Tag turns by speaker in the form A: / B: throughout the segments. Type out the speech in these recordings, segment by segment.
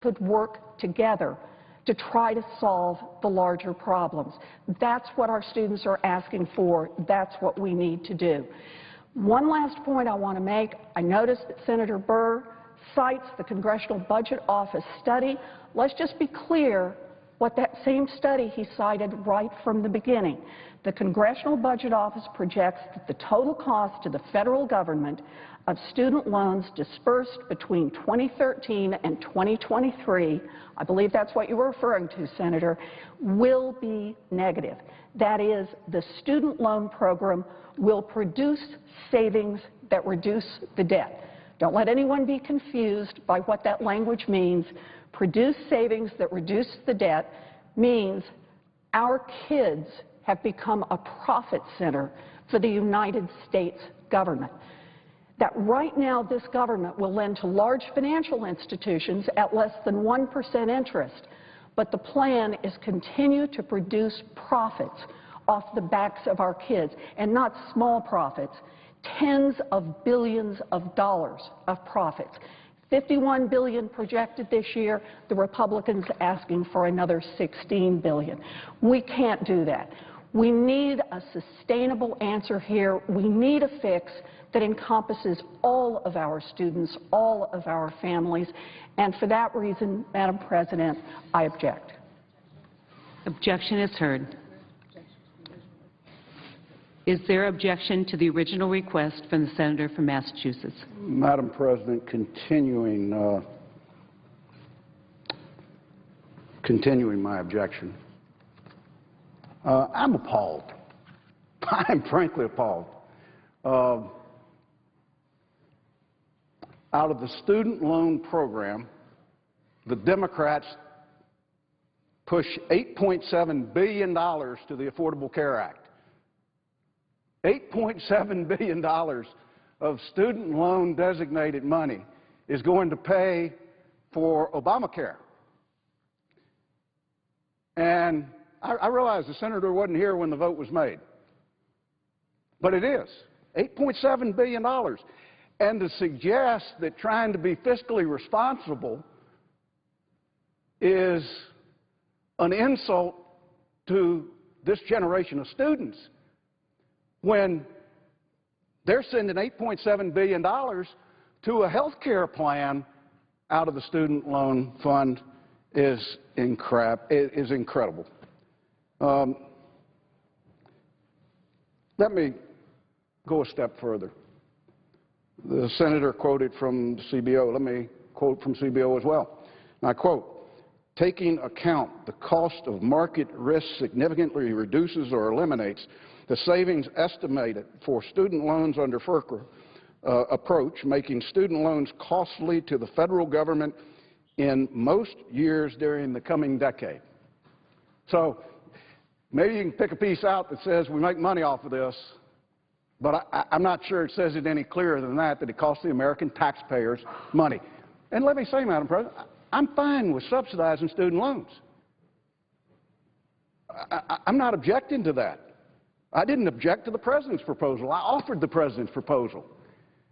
A: could work together to try to solve the larger problems. That's what our students are asking for. That's what we need to do. One last point I want to make. I noticed that Senator Burr cites the Congressional Budget Office study. Let's just be clear what that same study he cited right from the beginning. The Congressional Budget Office projects that the total cost to the federal government of student loans dispersed between 2013 and 2023, I believe that's what you were referring to, Senator, will be negative. That is, the student loan program will produce savings that reduce the debt. Don't let anyone be confused by what that language means. Produce savings that reduce the debt means our kids have become a profit center for the United States government. That right now this government will lend to large financial institutions at less than 1% interest, but the plan is continue to produce profits off the backs of our kids, and not small profits, tens of billions of dollars of profits. $51 billion projected this year, the Republicans asking for another $16 billion. We can't do that. We need a sustainable answer here. We need a fix that encompasses all of our students, all of our families, and for that reason, Madam President, I object.
B: Objection is heard. Is there objection to the original request from the senator from Massachusetts?
C: Madam President, continuing my objection. I'm appalled. I'm frankly appalled. Out of the student loan program, the Democrats push $8.7 billion to the Affordable Care Act. $8.7 billion of student loan designated money is going to pay for Obamacare. And I realize the senator wasn't here when the vote was made. But it is. $8.7 billion. And to suggest that trying to be fiscally responsible is an insult to this generation of students when they're sending $8.7 billion to a health care plan out of the student loan fund is incredible. Let me go a step further. The senator quoted from CBO. Let me quote from CBO as well. And I quote, "Taking account the cost of market risk significantly reduces or eliminates the savings estimated for student loans under FERC approach, making student loans costly to the federal government in most years during the coming decade." So maybe you can pick a piece out that says we make money off of this, but I'm not sure it says it any clearer than that it costs the American taxpayers money. And let me say, Madam President, I'm fine with subsidizing student loans. I'm not objecting to that. I didn't object to the President's proposal. I offered the President's proposal.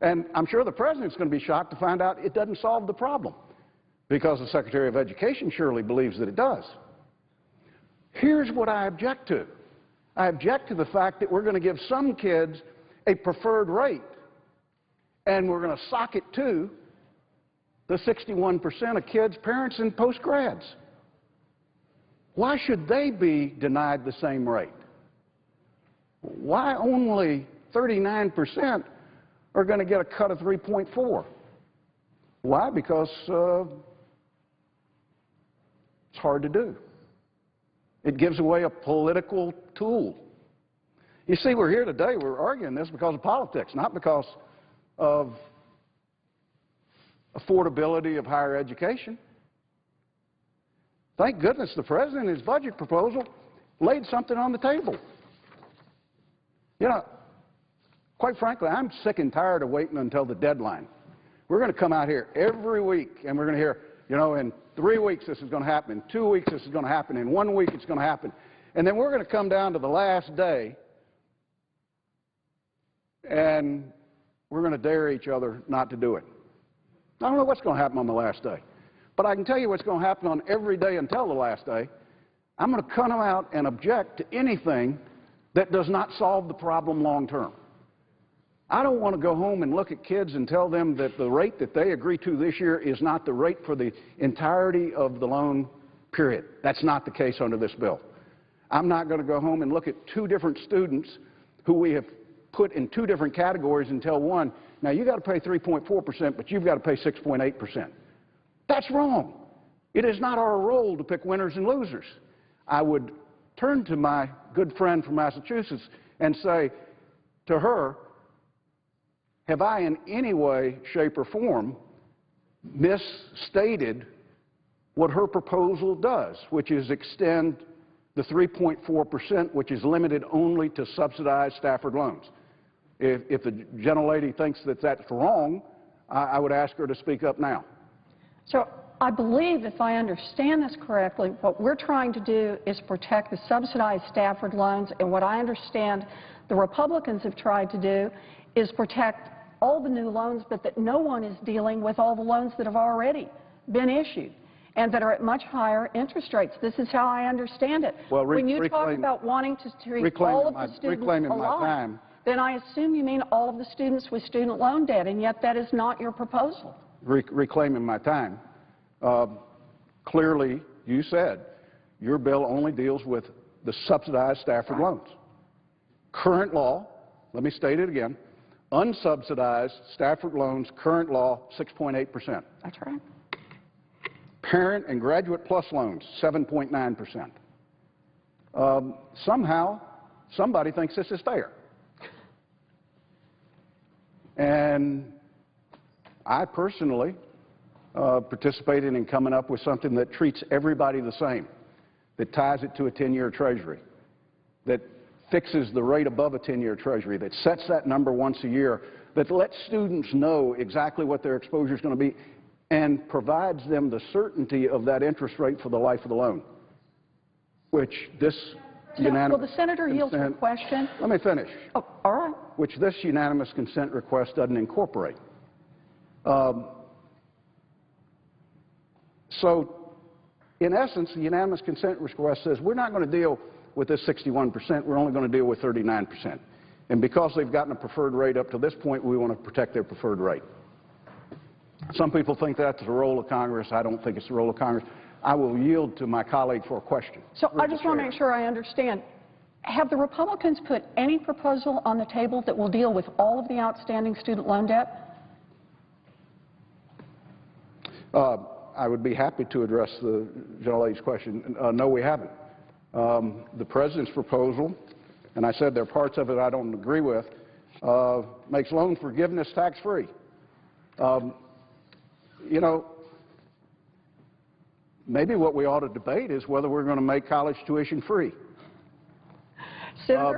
C: And I'm sure the President's going to be shocked to find out it doesn't solve the problem, because the Secretary of Education surely believes that it does. Here's what I object to. I object to the fact that we're going to give some kids a preferred rate, and we're going to sock it to the 61% of kids, parents, and postgrads. Why should they be denied the same rate? Why only 39% are going to get a cut of 3.4? Why? Because it's hard to do. It gives away a political tool. You see, we're here today, we're arguing this because of politics, not because of affordability of higher education. Thank goodness the President, in his budget proposal, laid something on the table. You know, quite frankly, I'm sick and tired of waiting until the deadline. We're going to come out here every week and we're going to hear, you know, in 3 weeks this is going to happen, in 2 weeks this is going to happen, in 1 week it's going to happen. And then we're going to come down to the last day and we're going to dare each other not to do it. I don't know what's going to happen on the last day. But I can tell you what's going to happen on every day until the last day. I'm going to come out and object to anything that does not solve the problem long term. I don't want to go home and look at kids and tell them that the rate that they agree to this year is not the rate for the entirety of the loan period. That's not the case under this bill. I'm not going to go home and look at two different students who we have put in two different categories and tell one, now you got to pay 3.4%, but you've got to pay 6.8%. That's wrong. It is not our role to pick winners and losers. I would turn to my good friend from Massachusetts and say to her, have I in any way, shape, or form misstated what her proposal does, which is extend the 3.4%, which is limited only to subsidized Stafford loans? If the gentlelady thinks that that's wrong, I would ask her to speak up now.
A: So I believe, if I understand this correctly, what we're trying to do is protect the subsidized Stafford loans, and what I understand the Republicans have tried to do is protect all the new loans, but that no one is dealing with all the loans that have already been issued and that are at much higher interest rates. This is how I understand it.
C: Well,
A: when you talk about wanting to treat all of the students alike, then I assume you mean all of the students with student loan debt, and yet that is not your proposal.
C: Reclaiming my time. Clearly, you said your bill only deals with the subsidized Stafford loans. Current law, let me state it again, unsubsidized Stafford loans, current law, 6.8%.
A: That's right.
C: Parent and Graduate Plus loans, 7.9%. Somehow, somebody thinks this is fair. And I personally participated in coming up with something that treats everybody the same, that ties it to a 10-year Treasury, that fixes the rate above a 10-year Treasury, that sets that number once a year, that lets students know exactly what their exposure is going to be, and provides them the certainty of that interest rate for the life of the loan, which this unanimous
A: Will the senator yield to the question?
C: Let me finish.
A: Oh, all right.
C: Which this unanimous consent request doesn't incorporate. So, in essence, the unanimous consent request says we're not going to deal with this 61%, we're only going to deal with 39%. And because they've gotten a preferred rate up to this point, we want to protect their preferred rate. Some people think that's the role of Congress. I don't think it's the role of Congress. I will yield to my colleague for a question.
A: So I just want to make sure I understand. Have the Republicans put any proposal on the table that will deal with all of the outstanding student loan debt?
C: I would be happy to address the gentlelady's question. No, we haven't. The President's proposal, and I said there are parts of it I don't agree with, makes loan forgiveness tax-free. You know, maybe what we ought to debate is whether we're going to make college tuition free.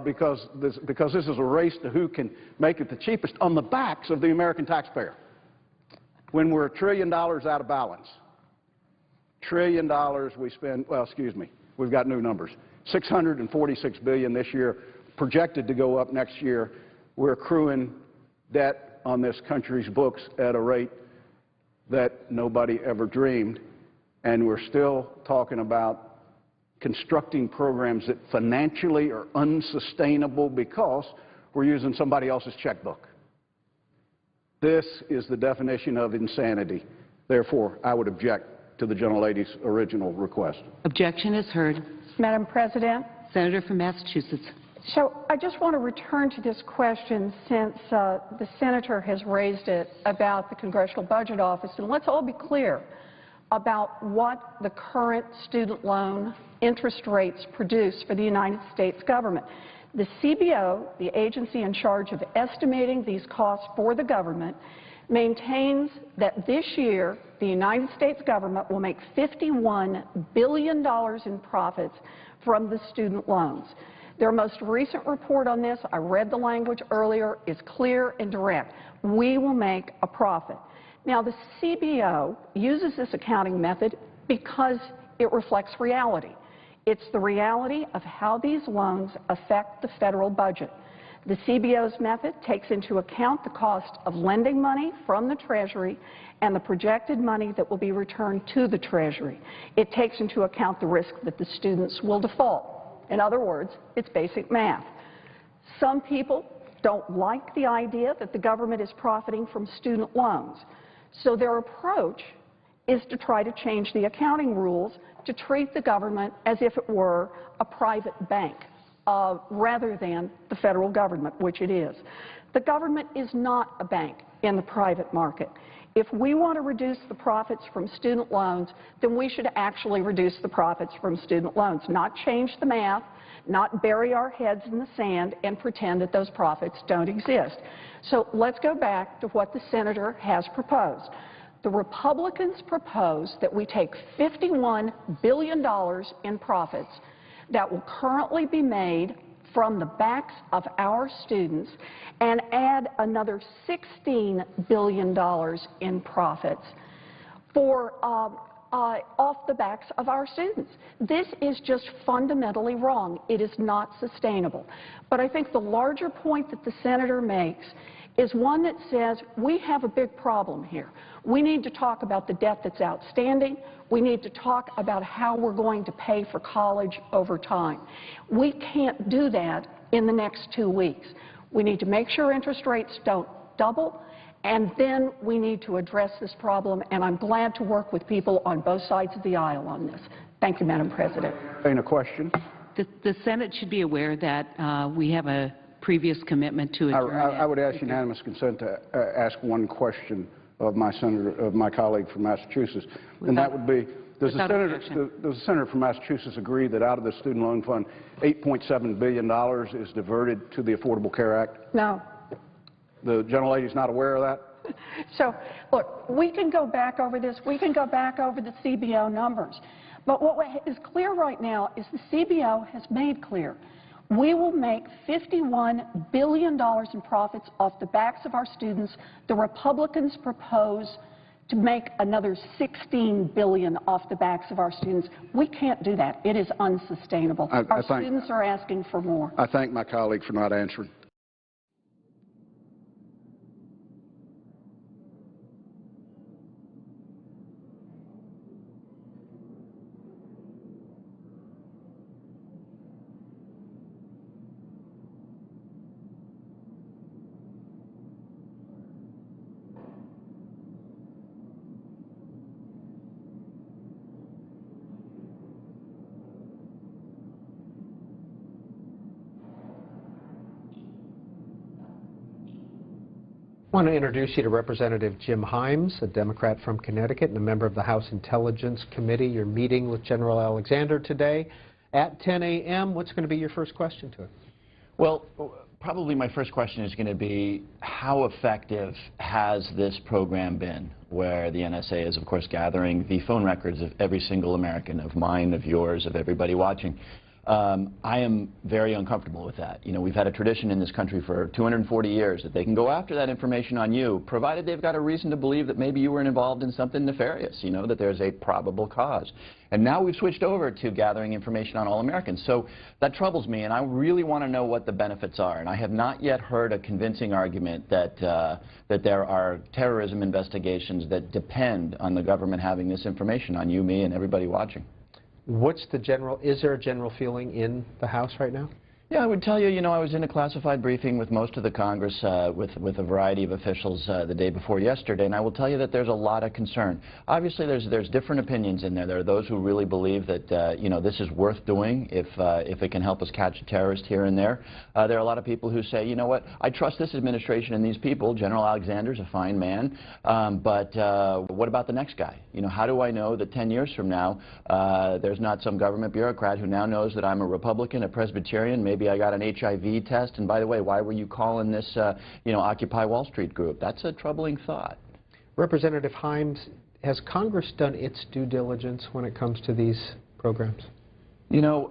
C: Because this is a race to who can make it the cheapest on the backs of the American taxpayer. When we're $1 trillion out of balance, $1 trillion we spend, well, excuse me, we've got new numbers, $646 billion this year, projected to go up next year. We're accruing debt on this country's books at a rate that nobody ever dreamed, and we're still talking about constructing programs that financially are unsustainable because we're using somebody else's checkbook. This is the definition of insanity. Therefore, I would object to the gentlelady's original request.
B: Objection is heard.
A: Madam President.
B: Senator from Massachusetts.
A: So I just want to return to this question since the senator has raised it about the Congressional Budget Office. And let's all be clear about what the current student loan interest rates produce for the United States government. The CBO, the agency in charge of estimating these costs for the government, maintains that this year the United States government will make $51 billion in profits from the student loans. Their most recent report on this, I read the language earlier, is clear and direct. We will make a profit. Now, the CBO uses this accounting method because it reflects reality. It's the reality of how these loans affect the federal budget. The CBO's method takes into account the cost of lending money from the Treasury and the projected money that will be returned to the Treasury. It takes into account the risk that the students will default. In other words, it's basic math. Some people don't like the idea that the government is profiting from student loans, so their approach is to try to change the accounting rules to treat the government as if it were a private bank rather than the federal government, which it is. The government is not a bank in the private market. If we want to reduce the profits from student loans, then we should actually reduce the profits from student loans, not change the math, not bury our heads in the sand and pretend that those profits don't exist. So let's go back to what the senator has proposed. The Republicans propose that we take $51 billion in profits that will currently be made from the backs of our students and add another $16 billion in profits for off the backs of our students. This is just fundamentally wrong. It is not sustainable. But I think the larger point that the senator makes is one that says we have a big problem here. We need to talk about the debt that's outstanding. We need to talk about how we're going to pay for college over time. We can't do that in the next 2 weeks. We need to make sure interest rates don't double, and then we need to address this problem, and I'm glad to work with people on both sides of the aisle on this. Thank you, Madam President.
C: A question?
B: The Senate should be aware that we have a previous commitment to adjourn.
C: I would ask unanimous consent to ask one question of my colleague from Massachusetts, and that would be, does the senator from Massachusetts agree that out of the student loan fund, $8.7 billion is diverted to the Affordable Care Act?
A: No.
C: The gentlelady's not aware of that?
A: So, look, we can go back over this. We can go back over the CBO numbers. But what is clear right now is the CBO has made clear we will make $51 billion in profits off the backs of our students. The Republicans propose to make another $16 billion off the backs of our students. We can't do that. It is unsustainable. Our students are asking for more.
C: I thank my colleague for not answering.
D: I want to introduce you to Representative Jim Himes, a Democrat from Connecticut and a member of the House Intelligence Committee. You're meeting with General Alexander today at 10 a.m. What's going to be your first question to him?
E: Well, probably my first question is going to be, how effective has this program been, where the NSA is, of course, gathering the phone records of every single American, of mine, of yours, of everybody watching? I am very uncomfortable with that. You know, we've had a tradition in this country for 240 years that they can go after that information on you, provided they've got a reason to believe that maybe you were involved in something nefarious, you know, that there's a probable cause. And now we've switched over to gathering information on all Americans. So that troubles me, and I really want to know what the benefits are. And I have not yet heard a convincing argument that, that there are terrorism investigations that depend on the government having this information on you, me, and everybody watching.
D: Is there a general feeling in the House right now?
E: Yeah, I would tell you, I was in a classified briefing with most of the Congress, with a variety of officials the day before yesterday, and I will tell you that there's a lot of concern. Obviously, there's different opinions in there. There are those who really believe that, this is worth doing if it can help us catch a terrorist here and there. There are a lot of people who say, you know what, I trust this administration and these people. General Alexander's a fine man, but what about the next guy? How do I know that 10 years from now there's not some government bureaucrat who now knows that I'm a Republican, a Presbyterian, maybe I got an HIV test, and by the way, why were you calling this, Occupy Wall Street group? That's a troubling thought.
D: Representative Himes, has Congress done its due diligence when it comes to these programs?
E: You know,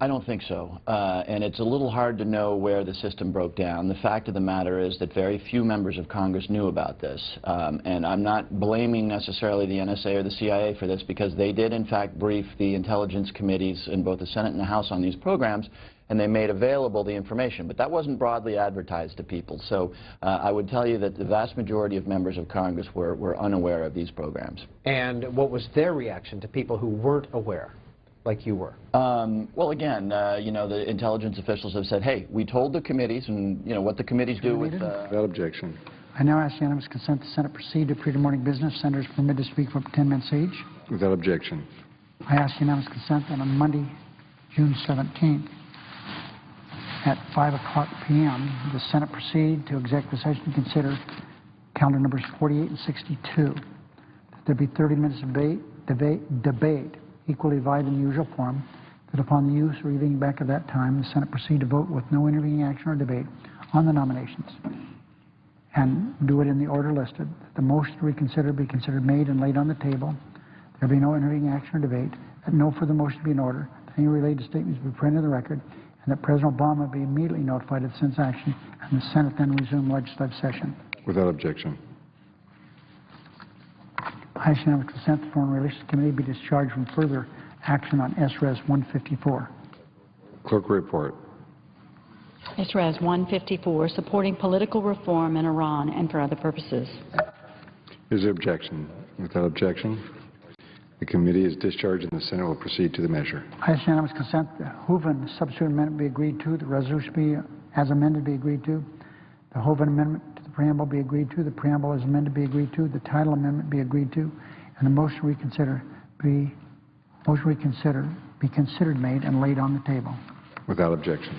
E: I don't think so. And it's a little hard to know where the system broke down. The fact of the matter is that very few members of Congress knew about this. And I'm not blaming necessarily the NSA or the CIA for this, because they did, in fact, brief the intelligence committees in both the Senate and the House on these programs, and they made available the information. But that wasn't broadly advertised to people. So I would tell you that the vast majority of members of Congress were unaware of these programs.
D: And what was their reaction to people who weren't aware, like you were?
E: Well, again, you know, the intelligence officials have said, hey, we told the committees, and, you know, what the committees do with...
C: Without objection.
F: I now ask unanimous consent the Senate proceed to period of morning business. Senators permitted to speak for up to 10 minutes each.
C: Without objection.
F: I ask unanimous consent that on Monday, June 17th, at 5:00 p.m., the Senate proceed to executive session to consider calendar numbers 48 and 62. That there be 30 minutes of debate equally divided in the usual form, that upon the use or reading back of that time, the Senate proceed to vote with no intervening action or debate on the nominations, and do it in the order listed. That the motion to reconsider be considered made and laid on the table. There be no intervening action or debate. That no further motion be in order. That any related statements be printed in the record, and that President Obama be immediately notified of the Senate's action, and the Senate then resume legislative session.
C: Without objection.
F: I ask unanimous consent the Foreign Relations Committee be discharged from further action on SRES 154.
C: Clerk report.
G: SRES 154, supporting political reform in Iran and for other purposes.
C: Is there objection? Without objection, the committee is discharged and the Senate will proceed to the measure.
F: I ask unanimous consent the Hooven substitute amendment be agreed to, the resolution be as amended be agreed to, the Hooven amendment to the preamble be agreed to, the preamble as amended be agreed to, the title amendment be agreed to, and the motion reconsider be considered made and laid on the table.
C: Without objection.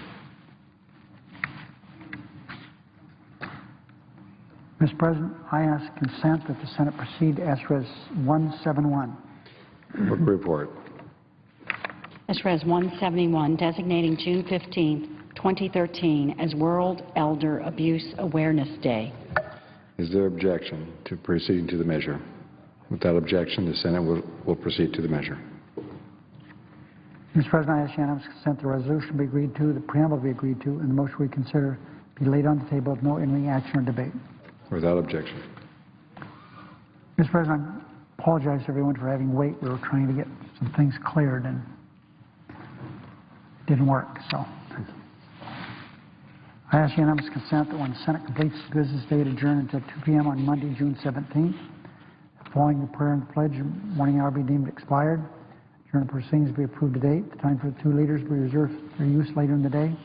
F: Mr. President, I ask consent that the Senate proceed to SRES 171.
C: Clerk report.
G: SRES 171, designating June 15, 2013 as World Elder Abuse Awareness Day.
C: Is there objection to proceeding to the measure? Without objection, the Senate will proceed to the measure.
F: Mr. President, I ask unanimous consent the resolution be agreed to, the preamble be agreed to, and the motion reconsider be laid on the table with no intervening action or debate.
C: Without objection.
F: Mr. President, I apologize to everyone for having to wait. We were trying to get some things cleared and it didn't work. So I ask unanimous consent that when the Senate completes its business day to adjourn until 2 p.m. on Monday, June 17th, following the prayer and the pledge, the morning hour be deemed expired. Adjourned proceedings be approved to date. The time for the two leaders be reserved for use later in the day.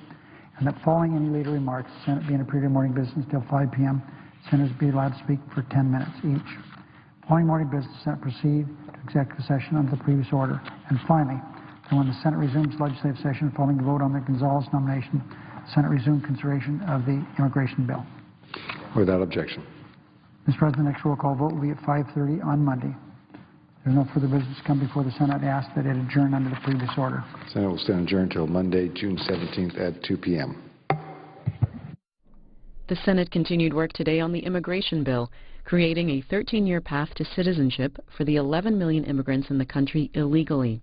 F: And that following any later remarks, the Senate be in a period of morning business until 5 p.m. Senators be allowed to speak for 10 minutes each. Following morning business, the Senate proceed to executive session under the previous order. And finally, that when the Senate resumes legislative session following the vote on the Gonzales nomination, the Senate resume consideration of the immigration bill.
C: Without objection.
F: Mr. President, the next roll call vote will be at 5:30 on Monday. There's no further business to come before the Senate. I ask that it adjourn under the previous order.
C: The Senate will stand adjourned until Monday, June 17th at 2 p.m.
H: The Senate continued work today on the immigration bill, creating a 13-year path to citizenship for the 11 million immigrants in the country illegally.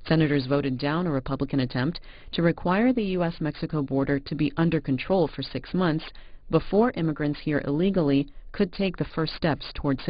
H: Senators voted down a Republican attempt to require the U.S.-Mexico border to be under control for 6 months before immigrants here illegally could take the first steps towards citizenship.